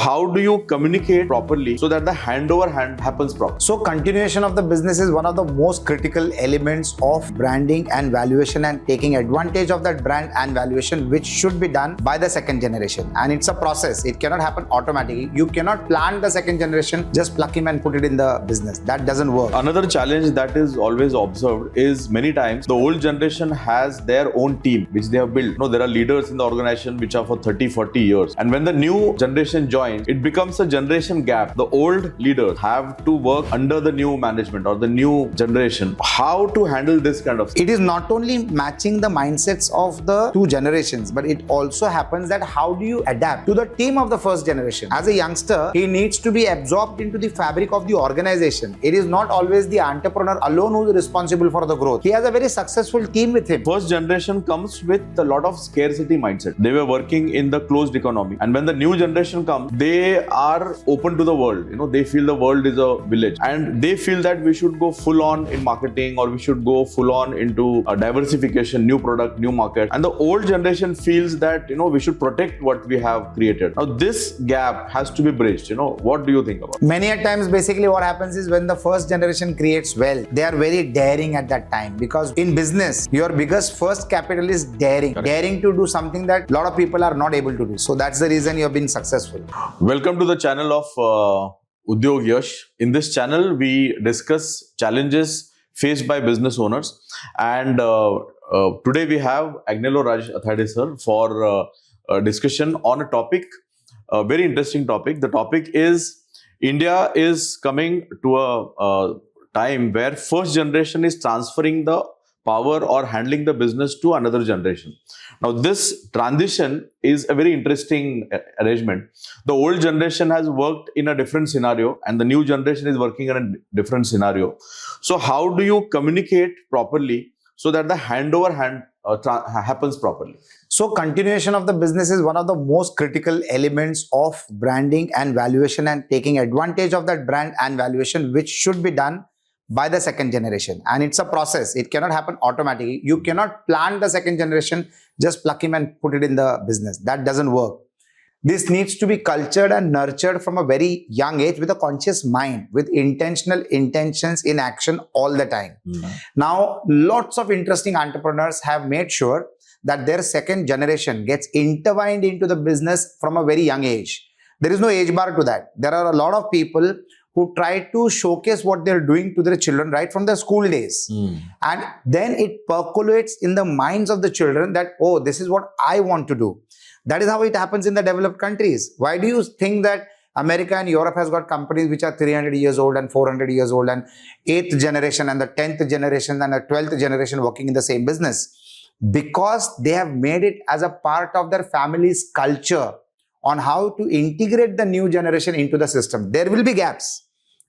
how do you communicate properly so that the handover happens properly? So continuation of the business is one of the most critical elements of branding and valuation, and taking advantage of that brand and valuation, which should be done by the second generation. And it's a process. It cannot happen automatically. You cannot plant the second generation, just pluck him and put it in the business. That doesn't work. Another challenge that is always observed is many times the old generation has their own team which they have built. You know, there are leaders in the organization which are for 30-40 years, and when the new generation joins, it becomes a generation gap. The old leaders have to work under the new management or the new generation. How to handle this kind of It is not only matching the mindsets of the two generations, but it also happens that how do you adapt to the team of the first generation? As a youngster, he needs to be absorbed into the fabric of the organization. It is not always the entrepreneur alone who is responsible for the growth. He has a very successful team with him. First generation comes with a lot of scarcity mindset. They were working in the closed economy, and when the new generation comes, they are open to the world. You know, they feel the world is a village, and they feel that we should go full on in marketing, or we should go full on into a diversification, new product, new market. And the old generation feels that, you know, we should protect what we have created. Now this gap has to be bridged. You know, what do you think about it? Many a times, basically what happens is when the first generation creates wealth, they are very daring at that time, because in business, your biggest first capital is daring. Correct. Daring to do something that a lot of people are not able to do. So that's the reason you have been successful. Welcome to the channel of Udyog Yash. In this channel, we discuss challenges faced by business owners, and today we have Agnelo Rajesh Athaide sir for a discussion on a topic, a very interesting topic. The topic is India is coming to a time where first generation is transferring the power or handling the business to another generation. Now this transition is a very interesting arrangement. The old generation has worked in a different scenario, and the new generation is working in a different scenario. So how do you communicate properly so that the handover happens properly? So continuation of the business is one of the most critical elements of branding and valuation, and taking advantage of that brand and valuation, which should be done by the second generation. And it's a process. It cannot happen automatically. You cannot plant the second generation, just pluck him and put it in the business. That doesn't work. This needs to be cultured and nurtured from a very young age with a conscious mind, with intentional intentions in action all the time. Now, lots of interesting entrepreneurs have made sure that their second generation gets intertwined into the business from a very young age. There is no age bar to that. There are a lot of people who try to showcase what they're doing to their children right from their school days. And then it percolates in the minds of the children that, oh, this is what I want to do. That is how it happens in the developed countries. Why do you think that America and Europe has got companies which are 300 years old and 400 years old, and 8th generation and the 10th generation and the 12th generation working in the same business? Because they have made it as a part of their family's culture on how to integrate the new generation into the system. There will be gaps.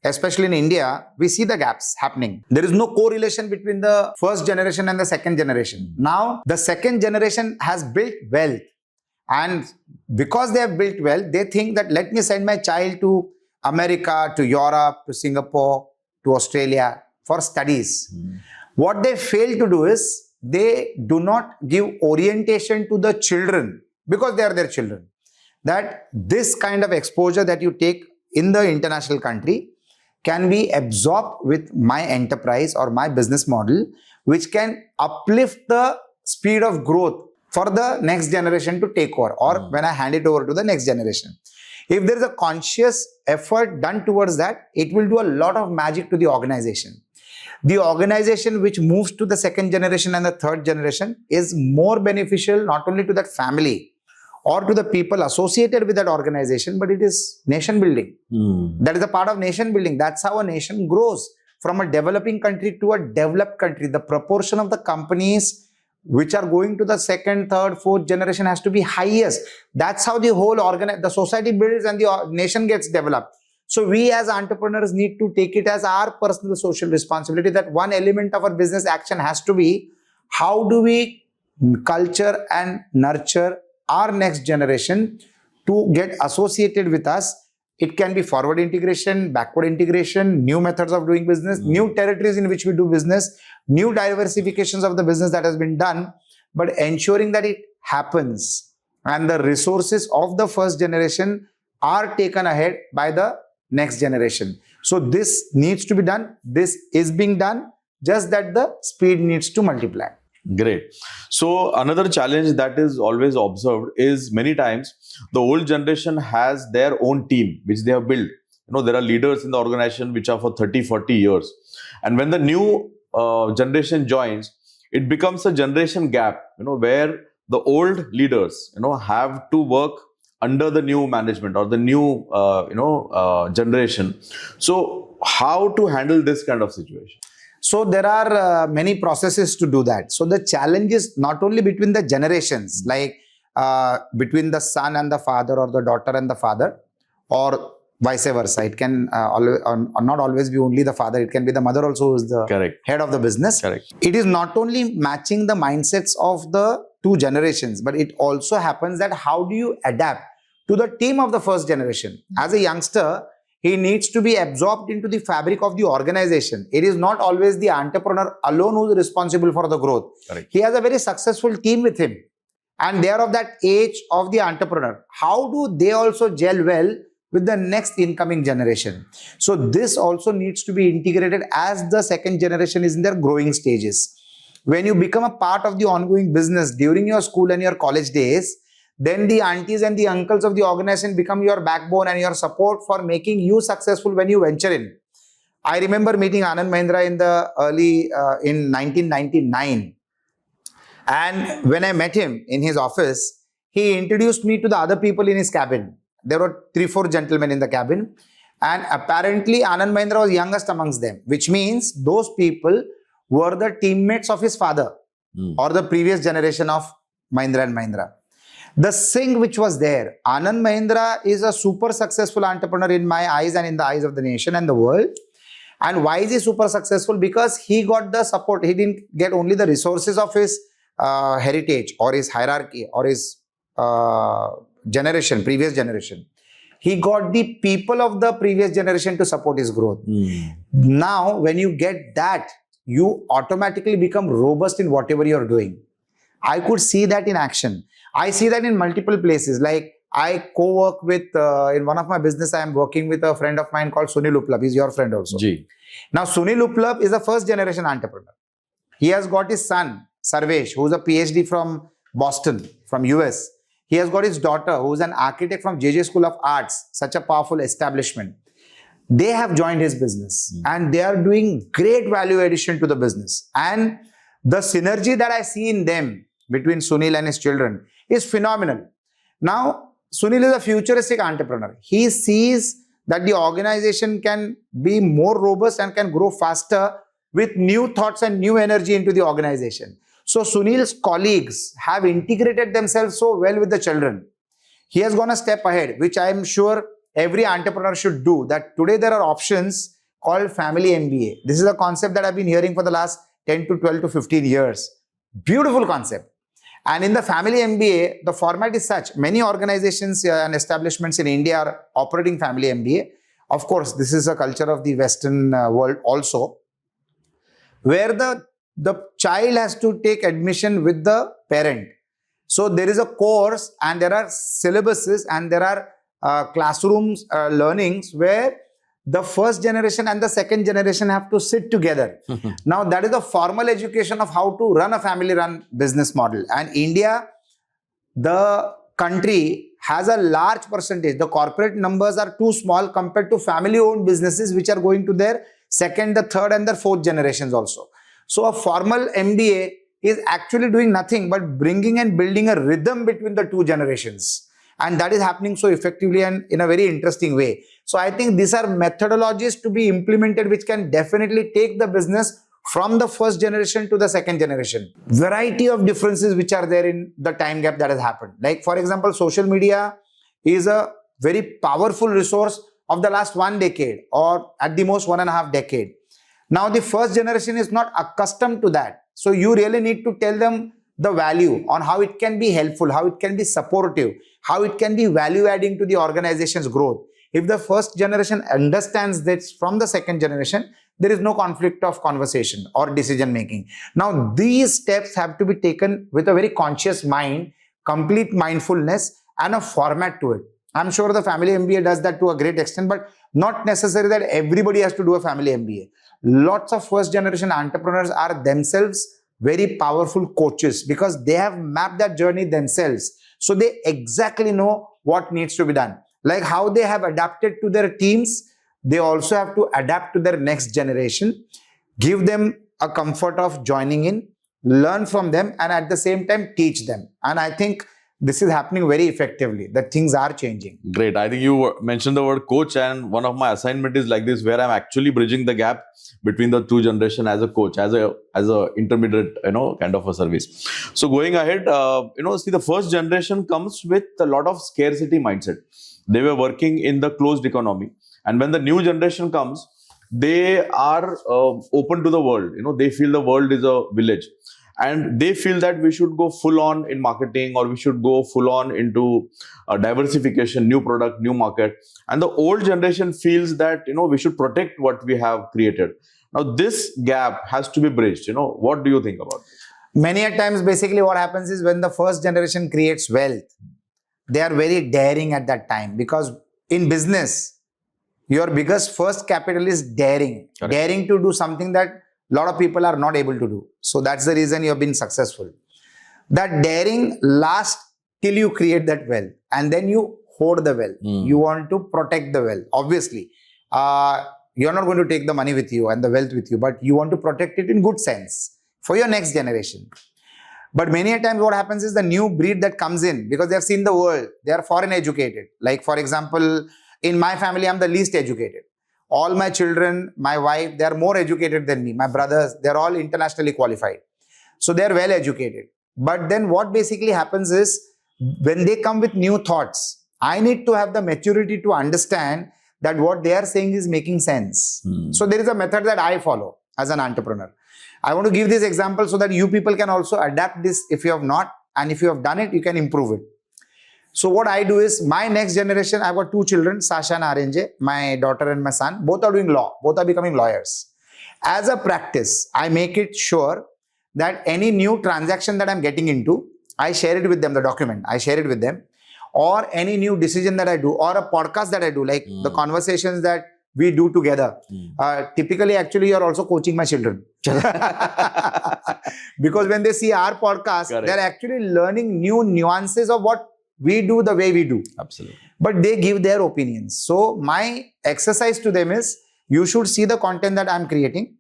Especially in India, we see the gaps happening. There is no correlation between the first generation and the second generation. Now, the second generation has built wealth. And because they have built wealth, they think that let me send my child to America, to Europe, to Singapore, to Australia for studies. What they fail to do is they do not give orientation to the children, because they are their children, that this kind of exposure that you take in the international country can be absorbed with my enterprise or my business model, which can uplift the speed of growth for the next generation to take over, or when I hand it over to the next generation. If there is a conscious effort done towards that, it will do a lot of magic to the organization. The organization which moves to the second generation and the third generation is more beneficial not only to that family or to the people associated with that organization, but it is nation building. That is a part of nation building. That's how a nation grows from a developing country to a developed country. The proportion of the companies which are going to the second, third, fourth generation has to be highest. That's how the whole the society builds and the nation gets developed. So we as entrepreneurs need to take it as our personal social responsibility that one element of our business action has to be, how do we culture and nurture our next generation to get associated with us. It can be forward integration, backward integration, new methods of doing business, new territories in which we do business, new diversifications of the business that has been done, but ensuring that it happens and the resources of the first generation are taken ahead by the next generation. So this needs to be done. This is being done, just that the speed needs to multiply. Great. So another challenge that is always observed is many times the old generation has their own team which they have built. There are leaders in the organization which are for 30, 40 years. And when the new generation joins, it becomes a generation gap, where the old leaders, have to work under the new management or the new, generation. So how to handle this kind of situation? So there are many processes to do that. So the challenge is not only between the generations, like between the son and the father, or the daughter and the father, or vice versa. It can not always be only the father. It can be the mother also, who is the Correct. head of the business. Correct. It is not only matching the mindsets of the two generations, but it also happens that how do you adapt to the team of the first generation? As a youngster, he needs to be absorbed into the fabric of the organization. It is not always the entrepreneur alone who is responsible for the growth. Correct. He has a very successful team with him, and they are of that age of the entrepreneur. How do they also gel well with the next incoming generation? So this also needs to be integrated as the second generation is in their growing stages. When you become a part of the ongoing business during your school and your college days, then the aunties and the uncles of the organization become your backbone and your support for making you successful when you venture in. I remember meeting Anand Mahindra in the in 1999. And when I met him in his office, he introduced me to the other people in his cabin. There were 3-4 gentlemen in the cabin. And apparently Anand Mahindra was youngest amongst them, which means those people were the teammates of his father or the previous generation of Mahindra and Mahindra. The sync which was there, Anand Mahindra is a super successful entrepreneur in my eyes and in the eyes of the nation and the world. And why is he super successful? Because he got the support. He didn't get only the resources of his heritage or his hierarchy or his generation, previous generation. He got the people of the previous generation to support his growth. Now, when you get that, you automatically become robust in whatever you're doing. I could see that in action. I see that in multiple places. Like I co-work with, in one of my business, I am working with a friend of mine called Sunil Uplab. He's your friend also. Ji. Now, Sunil Uplab is a first generation entrepreneur. He has got his son, Sarvesh, who's a PhD from Boston, from US. He has got his daughter, who's an architect from JJ School of Arts, such a powerful establishment. They have joined his business and they are doing great value addition to the business. And the synergy that I see in them between Sunil and his children is phenomenal. Now, Sunil is a futuristic entrepreneur. He sees that the organization can be more robust and can grow faster with new thoughts and new energy into the organization. So Sunil's colleagues have integrated themselves so well with the children. He has gone a step ahead, which I am sure every entrepreneur should do. That today there are options called family MBA. This is a concept that I've been hearing for the last 10 to 12 to 15 years. Beautiful concept. And in the family MBA, the format is such. Many organizations and establishments in India are operating family MBA. Of course, this is a culture of the Western world also, where the child has to take admission with the parent. So there is a course and there are syllabuses and there are classrooms learnings where the first generation and the second generation have to sit together. Now that is the formal education of how to run a family run business model. And India, the country, has a large percentage. The corporate numbers are too small compared to family owned businesses which are going to their second, the third and the fourth generations also. So a formal MBA is actually doing nothing but bringing and building a rhythm between the two generations. And that is happening so effectively and in a very interesting way. So I think these are methodologies to be implemented which can definitely take the business from the first generation to the second generation. Variety of differences which are there in the time gap that has happened. Like for example, social media is a very powerful resource of the last 1 decade or at the most 1.5 decade. Now the first generation is not accustomed to that. So you really need to tell them the value on how it can be helpful, how it can be supportive, how it can be value adding to the organization's growth. If the first generation understands this from the second generation, there is no conflict of conversation or decision making. Now these steps have to be taken with a very conscious mind, complete mindfulness and a format to it. I'm sure the family MBA does that to a great extent, but not necessary that everybody has to do a family MBA. Lots of first generation entrepreneurs are themselves very powerful coaches because they have mapped that journey themselves. So they exactly know what needs to be done. Like how they have adapted to their teams, they also have to adapt to their next generation, give them a comfort of joining in, learn from them, and at the same time teach them. And I think this is happening very effectively, that things are changing. Great. I think you mentioned the word coach, and one of my assignment is like this, where I'm actually bridging the gap between the two generation as a coach, as a intermediate, kind of a service. So going ahead, see, the first generation comes with a lot of scarcity mindset. They were working in the closed economy, and when the new generation comes, they are open to the world. They feel the world is a village. And they feel that we should go full on in marketing, or we should go full on into diversification, new product, new market. And the old generation feels that, we should protect what we have created. Now, this gap has to be bridged. What do you think about it? Many a times, basically what happens is when the first generation creates wealth, they are very daring at that time, because in business, your biggest first capital is daring. Correct. Daring to do something that a lot of people are not able to do. So that's the reason you have been successful. That daring lasts till you create that wealth, and then you hoard the wealth. You want to protect the wealth. Obviously, you're not going to take the money with you and the wealth with you, but you want to protect it in good sense for your next generation. But many a times what happens is the new breed that comes in, because they have seen the world, they are foreign educated. Like for example, in my family, I'm the least educated. All my children, my wife, they are more educated than me. My brothers, they're all internationally qualified. So they're well educated. But then what basically happens is, when they come with new thoughts, I need to have the maturity to understand that what they are saying is making sense. So there is a method that I follow as an entrepreneur. I want to give this example so that you people can also adapt this if you have not, and if you have done it, you can improve it. So what I do is, my next generation, I've got two children, Sasha and Arenje, my daughter and my son. Both are doing law. Both are becoming lawyers. As a practice, I make it sure that any new transaction that I'm getting into, I share it with them, the document. I share it with them. Or any new decision that I do, or a podcast that I do, like the conversations that we do together. Typically, actually, you're also coaching my children. Because when they see our podcast, Correct. They're actually learning new nuances of what we do the way we do. Absolutely. But they give their opinions. So my exercise to them is, you should see the content that I'm creating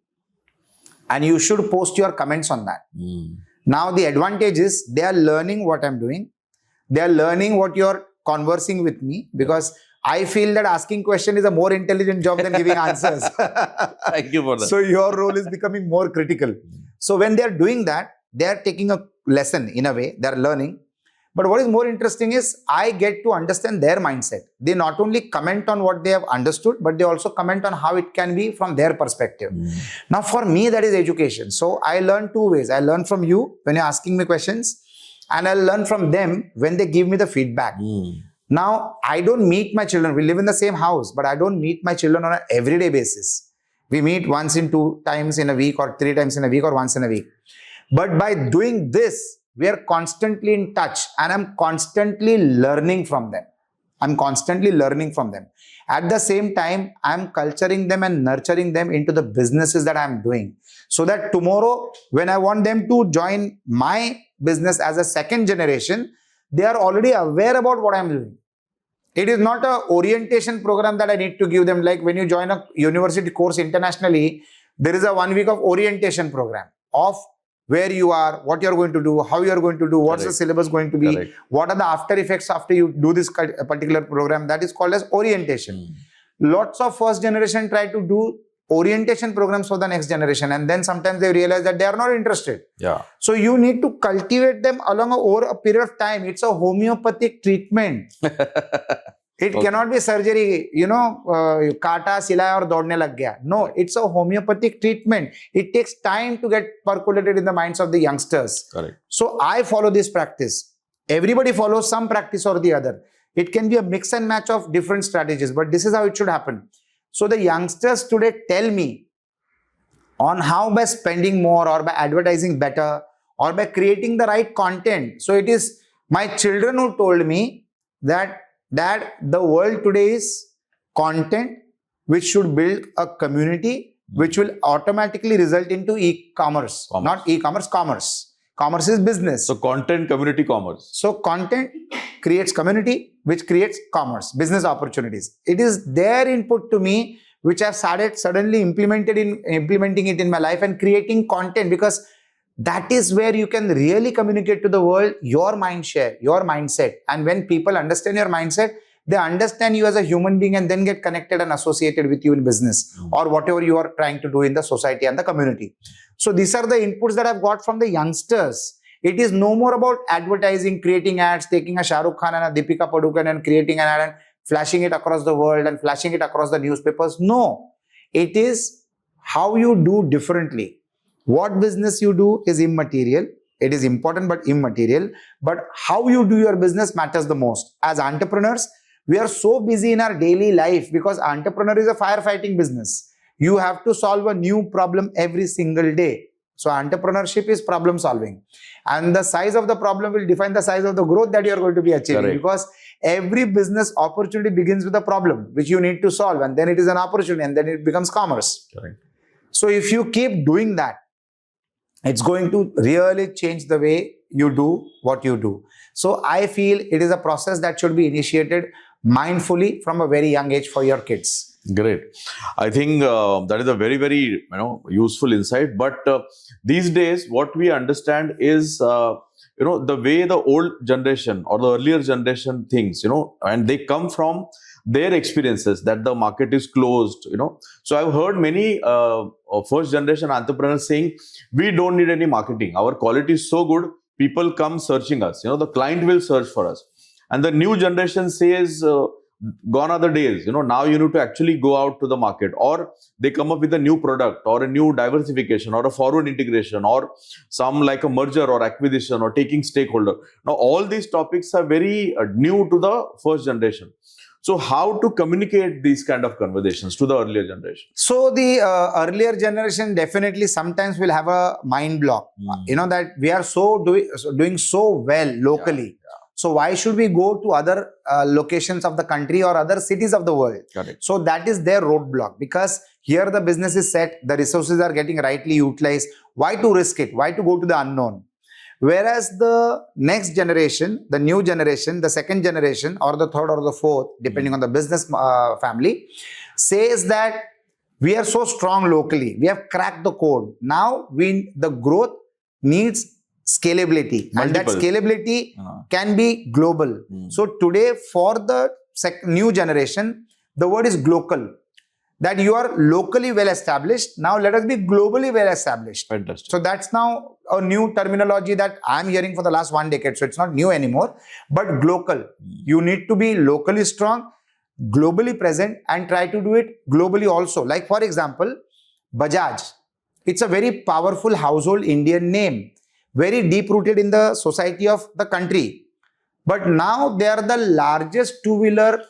and you should post your comments on that. Now the advantage is, they are learning what I'm doing. They are learning what you're conversing with me, because I feel that asking question is a more intelligent job than giving answers. Thank you for that. So your role is becoming more critical. So when they're doing that, they're taking a lesson in a way, they're learning. But what is more interesting is, I get to understand their mindset. They not only comment on what they have understood, but they also comment on how it can be from their perspective. Now for me, that is education. So I learn two ways. I learn from you when you're asking me questions, and I learn from them when they give me the feedback. Now, I don't meet my children. We live in the same house, but I don't meet my children on an everyday basis. We meet once in 2 times in a week, or 3 times in a week, or once in a week. But by doing this, we are constantly in touch, and I'm constantly learning from them. At the same time, I'm culturing them and nurturing them into the businesses that I'm doing. So that tomorrow, when I want them to join my business as a second generation, they are already aware about what I'm doing. It is not an orientation program that I need to give them. Like when you join a university course internationally, there is a 1 week of orientation program of where you are, what you're going to do, how you're going to do, what's the syllabus going to be, Correct. what are the after effects after you do this particular program. That is called as orientation. Lots of first generation try to do orientation programs for the next generation, and then sometimes they realize that they are not interested. Yeah. So you need to cultivate them over a period of time. It's a homeopathic treatment. It cannot be surgery, kaata, silaya aur dodne lag gaya. No, it's a homeopathic treatment. It takes time to get percolated in the minds of the youngsters. Correct. So I follow this practice. Everybody follows some practice or the other. It can be a mix and match of different strategies, but this is how it should happen. So the youngsters today tell me on how, by spending more, or by advertising better, or by creating the right content. So it is my children who told me that that the world today is content which should build a community which will automatically result into e-commerce. Not e-commerce, commerce. Commerce is business. So content, community, commerce. So content creates community, which creates commerce, business opportunities. It is their input to me, which I've started suddenly implementing it in my life and creating content, because that is where you can really communicate to the world your mind share, your mindset. And when people understand your mindset, they understand you as a human being and then get connected and associated with you in business or whatever you are trying to do in the society and the community. So these are the inputs that I've got from the youngsters. It is no more about advertising, creating ads, taking a Shah Rukh Khan and a Deepika Padukone and creating an ad and flashing it across the world and flashing it across the newspapers. No, it is how you do differently. What business you do is immaterial. It is important but immaterial. But how you do your business matters the most. As entrepreneurs, we are so busy in our daily life because entrepreneur is a firefighting business. You have to solve a new problem every single day. So entrepreneurship is problem solving. And the size of the problem will define the size of the growth that you are going to be achieving. Correct. Because every business opportunity begins with a problem which you need to solve, and then it is an opportunity, and then it becomes commerce. Correct. So if you keep doing that, it's going to really change the way you do what you do. So I feel it is a process that should be initiated mindfully from a very young age for your kids. Great. I think that is a very, very useful insight. But these days, what we understand is the way the old generation or the earlier generation thinks, and they come from their experiences that the market is closed, So I've heard many first generation entrepreneurs saying, we don't need any marketing. Our quality is so good, people come searching us. The client will search for us. And the new generation says, gone are the days, now you need to actually go out to the market, or they come up with a new product or a new diversification or a forward integration or some like a merger or acquisition or taking stakeholder. Now, all these topics are very new to the first generation. So how to communicate these kind of conversations to the earlier generation? So the earlier generation definitely sometimes will have a mind block, that we are doing so well locally. Yeah. So why should we go to other locations of the country or other cities of the world? Correct. So that is their roadblock, because here the business is set, the resources are getting rightly utilized. Why to risk it? Why to go to the unknown? Whereas the next generation, the new generation, the second generation or the third or the fourth, depending on the business family, says that we are so strong locally. We have cracked the code. Now the growth needs scalability. Multiple. And that scalability can be global. So today for the new generation, the word is global. That you are locally well established. Now let us be globally well established. Fantastic. So that's now a new terminology that I'm hearing for the last 1 decade. So it's not new anymore, but global. You need to be locally strong, globally present, and try to do it globally also. Like for example, Bajaj. It's a very powerful household Indian name, very deep rooted in the society of the country. But now they are the largest two-wheeler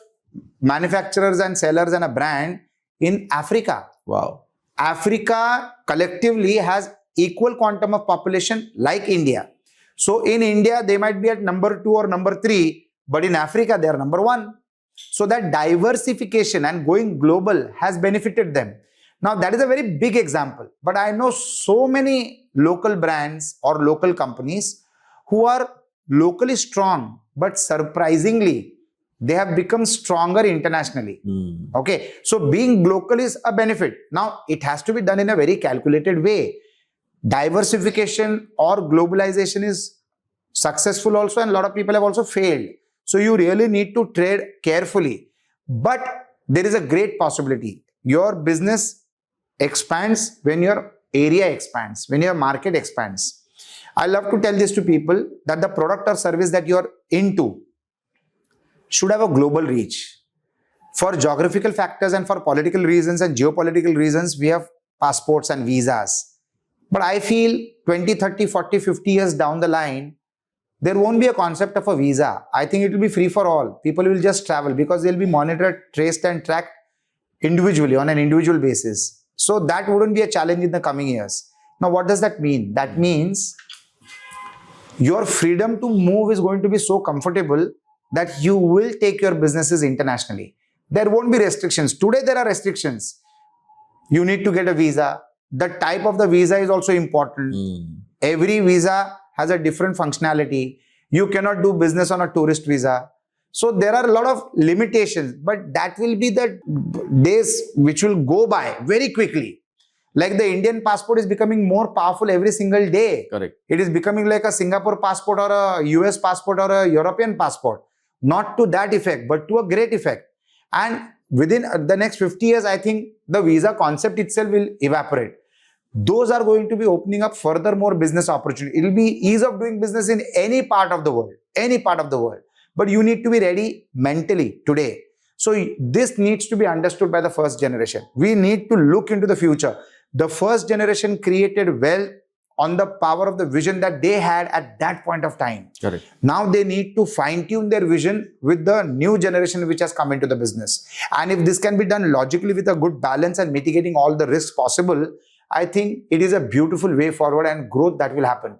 manufacturers and sellers and a brand in Africa. Wow. Africa collectively has equal quantum of population like India. So in India, they might be at number 2 or number 3, but in Africa, they are number 1. So that diversification and going global has benefited them. Now that is a very big example, but I know so many local brands or local companies who are locally strong, but surprisingly, they have become stronger internationally. Okay. So being local is a benefit. Now it has to be done in a very calculated way. Diversification or globalization is successful also, and a lot of people have also failed. So you really need to trade carefully. But there is a great possibility. Your business expands when your area expands, when your market expands. I love to tell this to people that the product or service that you are into should have a global reach. For geographical factors and for political reasons and geopolitical reasons, we have passports and visas. But I feel 20, 30, 40, 50 years down the line, there won't be a concept of a visa. I think it will be free for all. People will just travel because they'll be monitored, traced and tracked individually on an individual basis. So that wouldn't be a challenge in the coming years. Now, what does that mean? That means your freedom to move is going to be so comfortable that you will take your businesses internationally. There won't be restrictions. Today there are restrictions. You need to get a visa. The type of the visa is also important. Every visa has a different functionality. You cannot do business on a tourist visa. So there are a lot of limitations, but that will be the days which will go by very quickly. Like the Indian passport is becoming more powerful every single day. Correct. It is becoming like a Singapore passport or a US passport or a European passport. Not to that effect, but to a great effect. And within the next 50 years, I think the visa concept itself will evaporate. Those are going to be opening up further more business opportunity. It will be ease of doing business in any part of the world, But you need to be ready mentally today. So this needs to be understood by the first generation. We need to look into the future. The first generation created wealth on the power of the vision that they had at that point of time. Correct. Now they need to fine-tune their vision with the new generation which has come into the business. And if this can be done logically with a good balance and mitigating all the risks possible, I think it is a beautiful way forward and growth that will happen.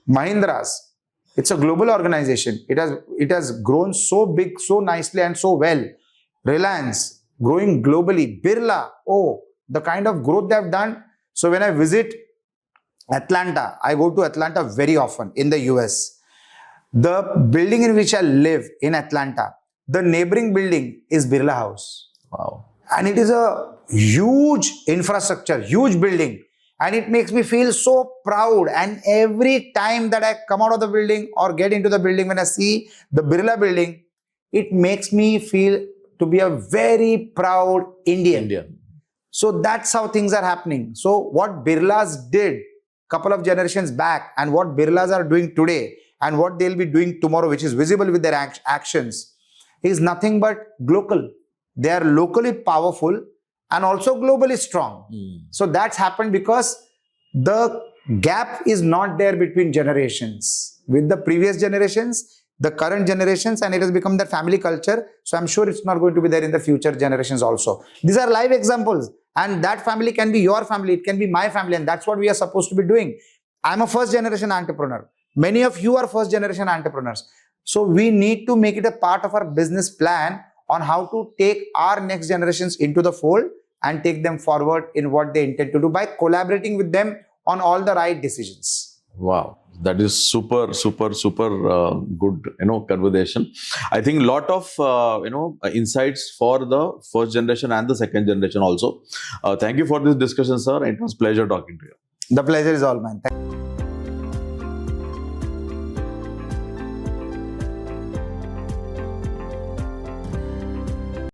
Mahindra's, it's a global organization. It has grown so big, so nicely and so well. Reliance, growing globally. Birla, the kind of growth they have done. So when I visit Atlanta, I go to Atlanta very often in the US. The building in which I live in Atlanta, the neighboring building is Birla House. Wow. And it is a huge infrastructure, huge building. And it makes me feel so proud. And every time that I come out of the building or get into the building, when I see the Birla building, it makes me feel to be a very proud Indian. So that's how things are happening. So what Birlas did couple of generations back and what Birlas are doing today and what they'll be doing tomorrow, which is visible with their actions, is nothing but local. They are locally powerful and also globally strong. So that's happened because the gap is not there between generations. With the previous generations, the current generations, and it has become the family culture. So I'm sure it's not going to be there in the future generations also. These are live examples. And that family can be your family, it can be my family, and that's what we are supposed to be doing. I'm a first generation entrepreneur. Many of you are first generation entrepreneurs. So we need to make it a part of our business plan on how to take our next generations into the fold and take them forward in what they intend to do by collaborating with them on all the right decisions. Wow, that is super good, conversation. I think a lot of, insights for the first generation and the second generation also. Thank you for this discussion, sir. It was a pleasure talking to you. The pleasure is all mine.